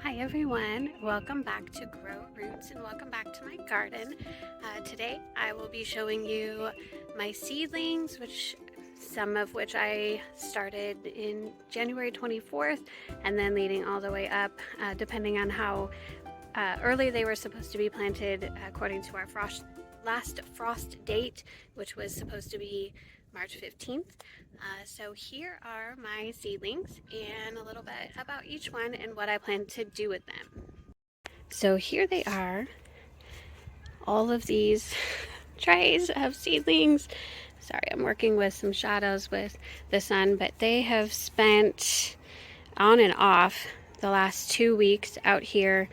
Hi everyone, welcome back to Grow Roots and welcome back to my garden. Today I will be showing you my seedlings, some of which I started in January 24th and then leading all the way up, depending on how early they were supposed to be planted according to our last frost date, which was supposed to be March 15th. So here are my seedlings and a little bit about each one and what I plan to do with them. So here they are, all of these trays of seedlings. Sorry, I'm working with some shadows with the sun, but they have spent on and off the last 2 weeks out here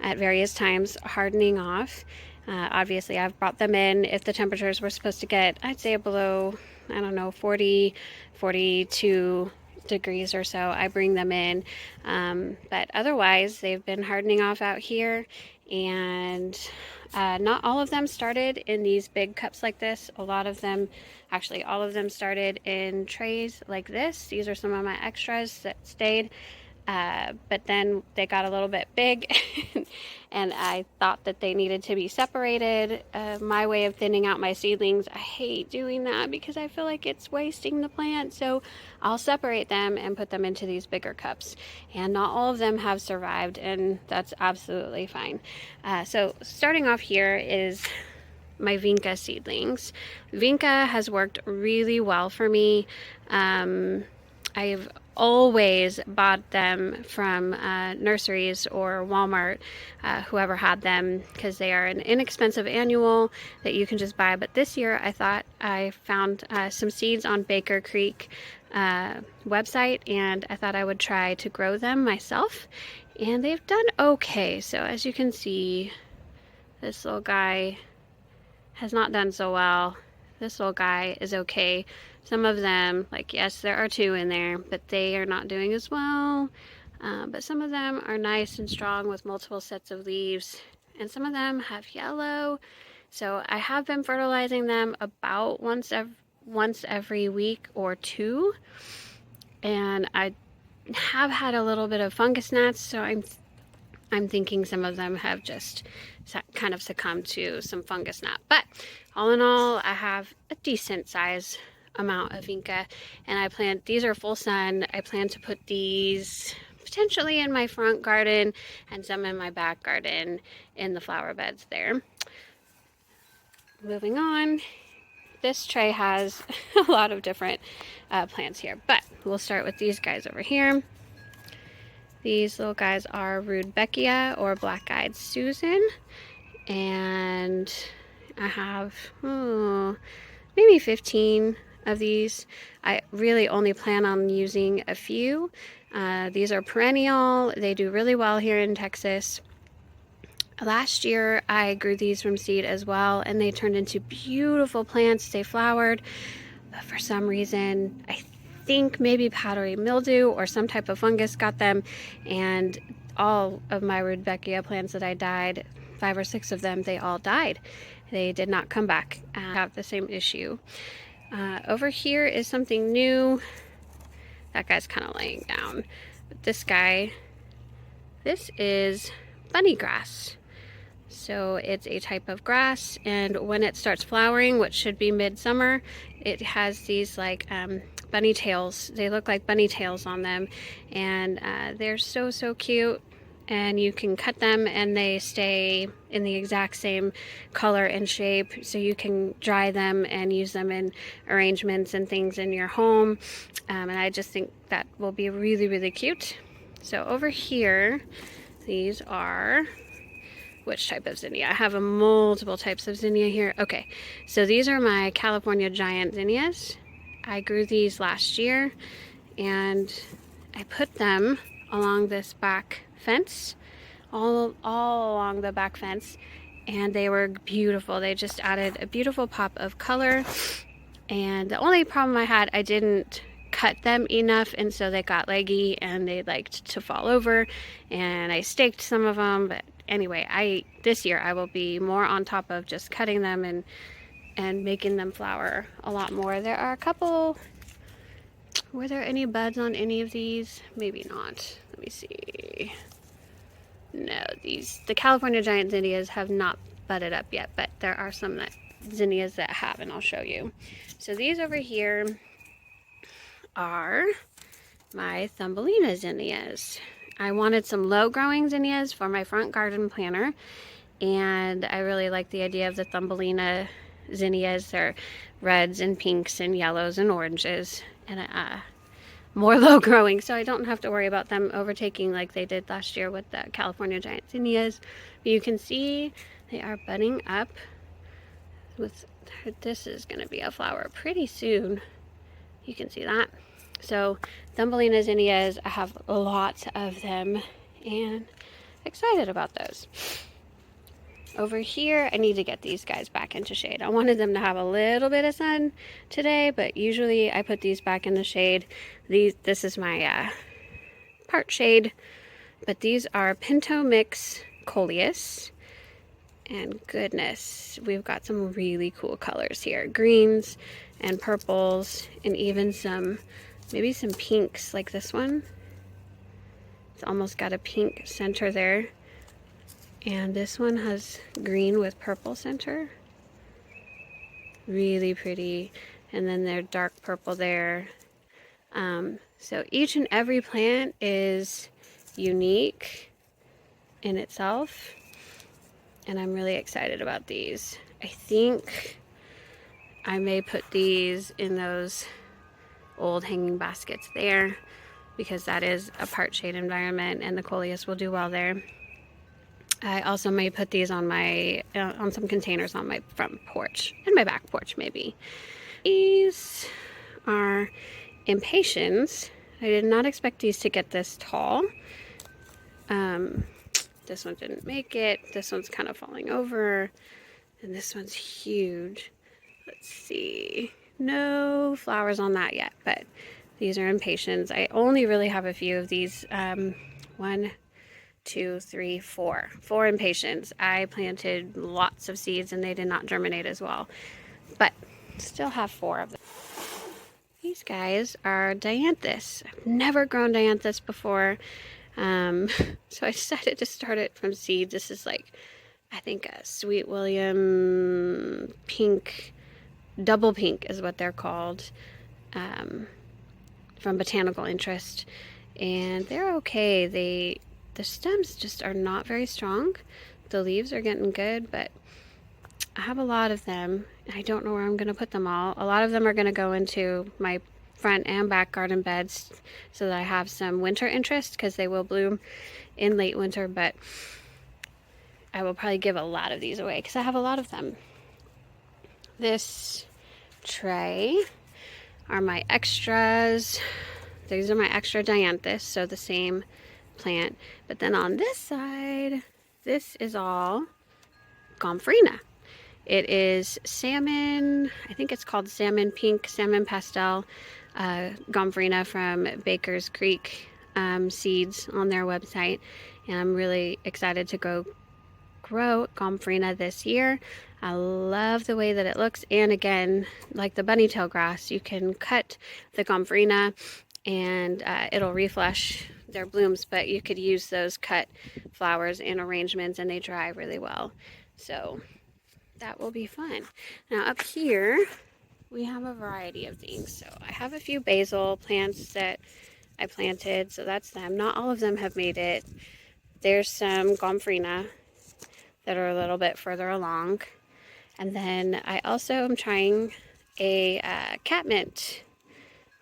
at various times hardening off. Obviously, I've brought them in if the temperatures were supposed to get, I'd say, below, I don't know, 40, 42 degrees or so. I bring them in. But otherwise, they've been hardening off out here. And not all of them started in these big cups like this. A lot of them, actually all of them, started in trays like this. These are some of my extras that stayed. But then they got a little bit big and I thought that they needed to be separated. My way of thinning out my seedlings, I hate doing that because I feel like it's wasting the plant. So I'll separate them and put them into these bigger cups. And not all of them have survived, and that's absolutely fine. So starting off here is my Vinca seedlings. Vinca has worked really well for me. I've always bought them from nurseries or Walmart, whoever had them, because they are an inexpensive annual that you can just buy. But this year I thought I found some seeds on Baker Creek website, and I thought I would try to grow them myself, and they've done okay. So as you can see, this little guy has not done so well. This little guy is okay. Some of them, like, yes, there are 2 in there, but they are not doing as well. But some of them are nice and strong with multiple sets of leaves, and some of them have yellow. So I have been fertilizing them about once every week or 2, and I have had a little bit of fungus gnats, so I'm thinking some of them have just kind of succumbed to some fungus gnat. But all in all, I have a decent size amount of Vinca, and these are full sun. I plan to put these potentially in my front garden and some in my back garden in the flower beds there. Moving on, this tray has a lot of different plants here, but we'll start with these guys over here. These little guys are Rudbeckia or Black-Eyed Susan, and I have maybe 15 of these. I really only plan on using a few. These are perennial. They do really well here in Texas. Last year I grew these from seed as well, and they turned into beautiful plants. They flowered, but for some reason I think maybe powdery mildew or some type of fungus got them, and all of my Rudbeckia plants that I dyed, 5 or 6 of them, they all died. They did not come back. I have the same issue. Over here is something new. That guy's kind of laying down. But this is bunny grass. So it's a type of grass, and when it starts flowering, which should be midsummer, it has these like bunny tails. They look like bunny tails on them, and they're so cute. And you can cut them and they stay in the exact same color and shape, so you can dry them and use them in arrangements and things in your home. And I just think that will be really cute. So over here, these are, which type of zinnia? I have multiple types of zinnia here. Okay, so these are my California giant zinnias. I grew these last year, and I put them along this back fence, all along the back fence, and they were beautiful. They just added a beautiful pop of color, and the only problem I had, I didn't cut them enough, and so they got leggy and they liked to fall over, and I staked some of them. But anyway, this year I will be more on top of just cutting them and making them flower a lot more. There are a couple. Were there any buds on any of these? Maybe not. Let me see. No, the California giant zinnias have not budded up yet, but there are some zinnias that have, and I'll show you. So these over here are my Thumbelina zinnias. I wanted some low-growing zinnias for my front garden planter, and I really like the idea of the Thumbelina zinnias. They're reds and pinks and yellows and oranges, and more low-growing, so I don't have to worry about them overtaking like they did last year with the California giant zinnias. But you can see they are budding up. This is going to be a flower pretty soon. You can see that. So Thumbelina zinnias, I have lots of them and excited about those. Over here, I need to get these guys back into shade. I wanted them to have a little bit of sun today, but usually I put these back in the shade. This is my part shade, but these are Pinto mix coleus. And goodness, we've got some really cool colors here. Greens and purples, and even maybe some pinks like this one. It's almost got a pink center there. And this one has green with purple center. Really pretty. And then they're dark purple there. So each and every plant is unique in itself. And I'm really excited about these. I think I may put these in those old hanging baskets there, because that is a part shade environment and the coleus will do well there. I also may put these on on some containers on my front porch and my back porch maybe. These are Impatiens. I did not expect these to get this tall. This one didn't make it. This one's kind of falling over. And this one's huge. Let's see. No flowers on that yet, but these are Impatiens. I only really have a few of these. 1, 2, 3, 4. 4 Impatiens. I planted lots of seeds and they did not germinate as well. But still have 4 of them. These guys are Dianthus. I've never grown Dianthus before. So I decided to start it from seed. This is like, I think a Sweet William pink, double pink is what they're called, from Botanical Interest. And they're okay. The stems just are not very strong. The leaves are getting good, but I have a lot of them. I don't know where I'm going to put them all. A lot of them are going to go into my front and back garden beds so that I have some winter interest, because they will bloom in late winter, but I will probably give a lot of these away because I have a lot of them. This tray are my extras. These are my extra Dianthus, so the same plant. But then on this side, this is all Gomphrena. It is salmon, I think it's called salmon pink, salmon pastel, Gomphrena from Baker's Creek seeds on their website. And I'm really excited to go grow Gomphrena this year. I love the way that it looks. And again, like the bunny tail grass, you can cut the Gomphrena and it'll refresh their blooms, but you could use those cut flowers in arrangements and they dry really well. So that will be fun. Now up here, we have a variety of things. So I have a few basil plants that I planted, so that's them. Not all of them have made it. There's some Gomphrena that are a little bit further along. And then I also am trying a catmint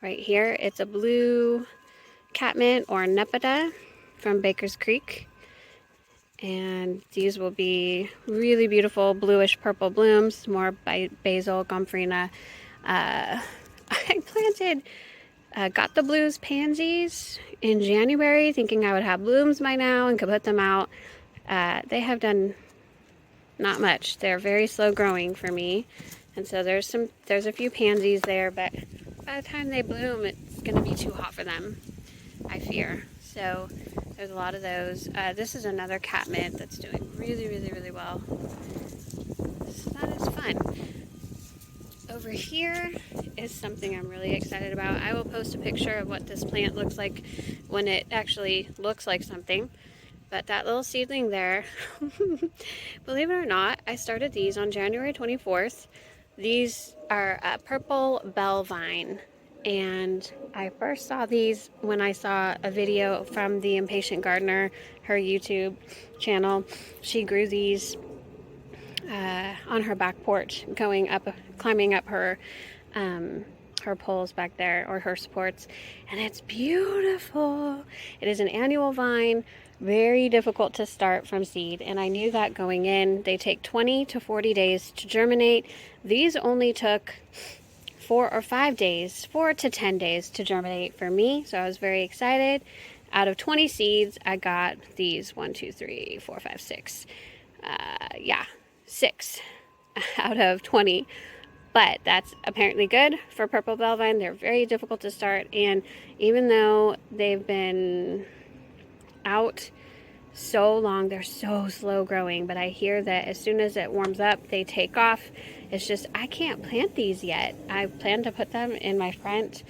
right here. It's a blue catmint or nepeta from Baker's Creek. And these will be really beautiful bluish purple blooms, more basil, Gomphrena. I planted, got the blues pansies in January thinking I would have blooms by now and could put them out. They have done not much. They're very slow growing for me. And so there's a few pansies there, but by the time they bloom, it's going to be too hot for them, I fear. So there's a lot of those. This is another catmint that's doing really, really, really well. So that is fun. Over here is something I'm really excited about. I will post a picture of what this plant looks like when it actually looks like something. But that little seedling there, believe it or not, I started these on January 24th. These are a purple bell vine, and I first saw these when I saw a video from the Impatient Gardener, her YouTube channel. She grew these on her back porch, climbing up her poles back there, or her supports, and it's beautiful. It is an annual vine, very difficult to start from seed, and I knew that going in. They take 20 to 40 days to germinate. These only took 4 or 5 days, 4 to 10 days to germinate for me, so I was very excited. Out of 20 seeds, I got these 1, 2, 3, 4, 5, 6. 6 out of 20. But that's apparently good for purple bell vine. They're very difficult to start, and even though they've been out so long, they're so slow growing. But I hear that as soon as it warms up, they take off. It's just I can't plant these yet. I plan to put them in my front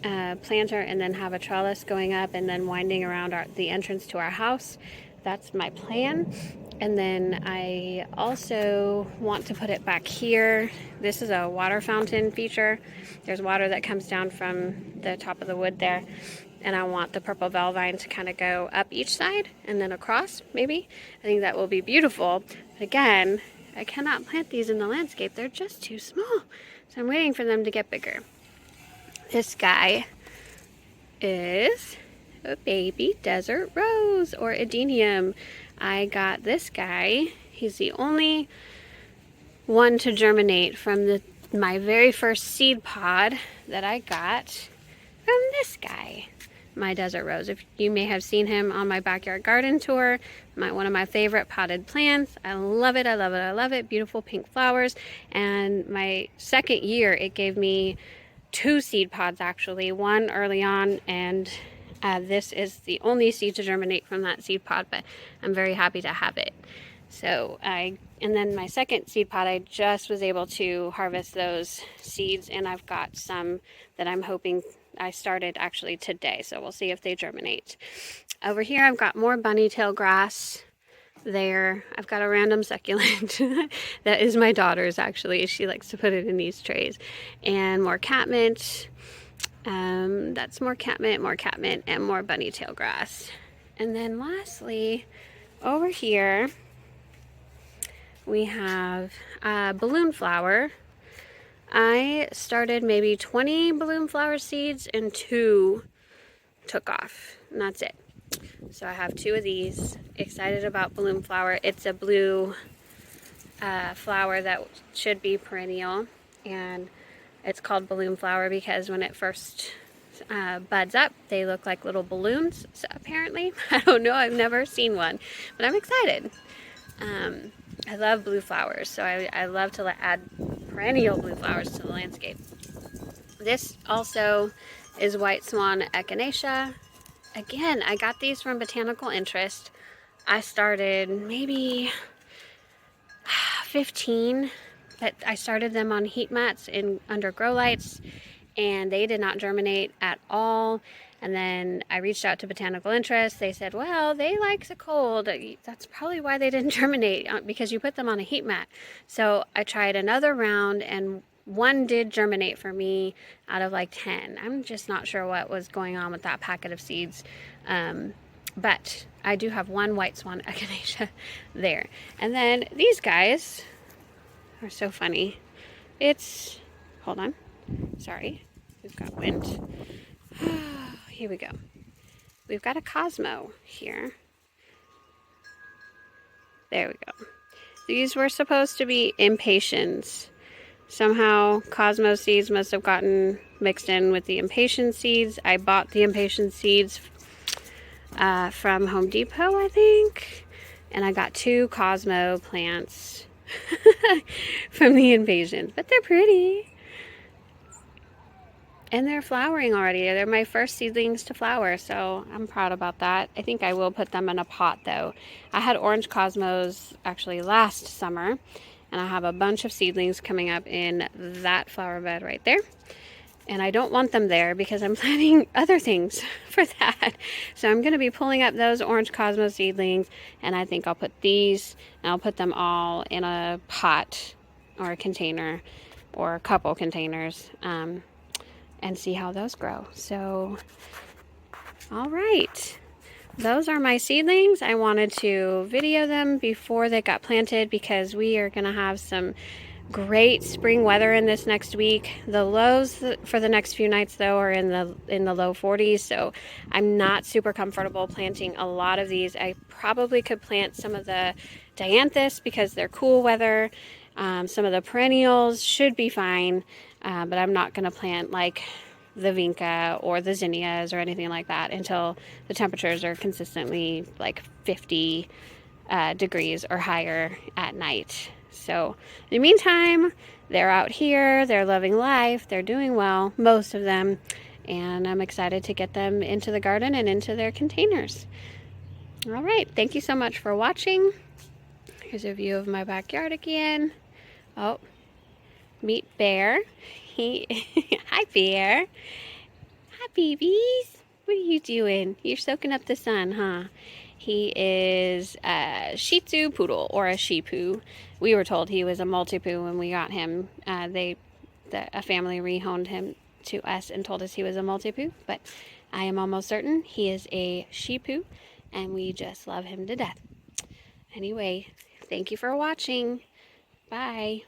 planter and then have a trellis going up and then winding around the entrance to our house. That's my plan. And then I also want to put it back here. This is a water fountain feature. There's water that comes down from the top of the wood there. And I want the purple bell vine to kind of go up each side and then across, maybe. I think that will be beautiful. But again, I cannot plant these in the landscape. They're just too small. So I'm waiting for them to get bigger. This guy is a baby desert rose, or adenium. I got this guy. He's the only one to germinate from my very first seed pod that I got from this guy, my desert rose. If you may have seen him on my backyard garden tour, one of my favorite potted plants. I love it, I love it, I love it. Beautiful pink flowers. And my second year, it gave me 2 seed pods actually, one early on, and this is the only seed to germinate from that seed pod, but I'm very happy to have it. So and then my second seed pod, I just was able to harvest those seeds, and I've got some that I'm hoping. I started actually today, so we'll see if they germinate. Over here I've got more bunny-tail grass. There I've got a random succulent that is my daughter's actually. She likes to put it in these trays. And more catmint. That's more catmint, and more bunny-tail grass. And then lastly, over here we have balloon flower. I started maybe 20 balloon flower seeds, and 2 took off, and that's it. So I have 2 of these. Excited about balloon flower. It's a blue flower that should be perennial, and it's called balloon flower because when it first buds up, they look like little balloons, so apparently. I don't know, I've never seen one, but I'm excited. I love blue flowers, so I love to add perennial blue flowers to the landscape. This also is white swan echinacea. Again, I got these from Botanical Interest. I started maybe 15, but I started them on heat mats under grow lights, and they did not germinate at all. And then I reached out to Botanical Interest. They said, well, they like the cold. That's probably why they didn't germinate, because you put them on a heat mat. So I tried another round, and 1 did germinate for me out of like 10. I'm just not sure what was going on with that packet of seeds. But I do have 1 white swan echinacea there. And then these guys are so funny. Hold on. Sorry. We've got wind. Here we go. We've got a Cosmo here. There we go. These were supposed to be Impatiens. Somehow Cosmo seeds must have gotten mixed in with the Impatiens seeds. I bought the Impatiens seeds from Home Depot, I think. And I got 2 Cosmo plants from the Impatiens. But they're pretty. And they're flowering already. They're my first seedlings to flower, so I'm proud about that. I think I will put them in a pot, though. I had orange cosmos actually last summer, and I have a bunch of seedlings coming up in that flower bed right there. And I don't want them there because I'm planting other things for that. So I'm going to be pulling up those orange cosmos seedlings, and I think I'll put these, and I'll put them all in a pot or a container or a couple containers, and see how those grow. So, all right. Those are my seedlings. I wanted to video them before they got planted because we are going to have some great spring weather in this next week. The lows for the next few nights though are in the low 40s, so I'm not super comfortable planting a lot of these. I probably could plant some of the Dianthus because they're cool weather. Some of the perennials should be fine, but I'm not going to plant like the Vinca or the zinnias or anything like that until the temperatures are consistently like 50 degrees or higher at night. So in the meantime, they're out here, they're loving life, they're doing well, most of them, and I'm excited to get them into the garden and into their containers. All right, thank you so much for watching. Here's a view of my backyard again. Oh, meet Bear. Hi, Bear. Hi, babies. What are you doing? You're soaking up the sun, huh? He is a Shih Tzu poodle, or a Shih Poo. We were told he was a Maltipoo when we got him. A family rehoned him to us and told us he was a Maltipoo, but I am almost certain he is a Shih Poo, and we just love him to death. Anyway, thank you for watching. Bye.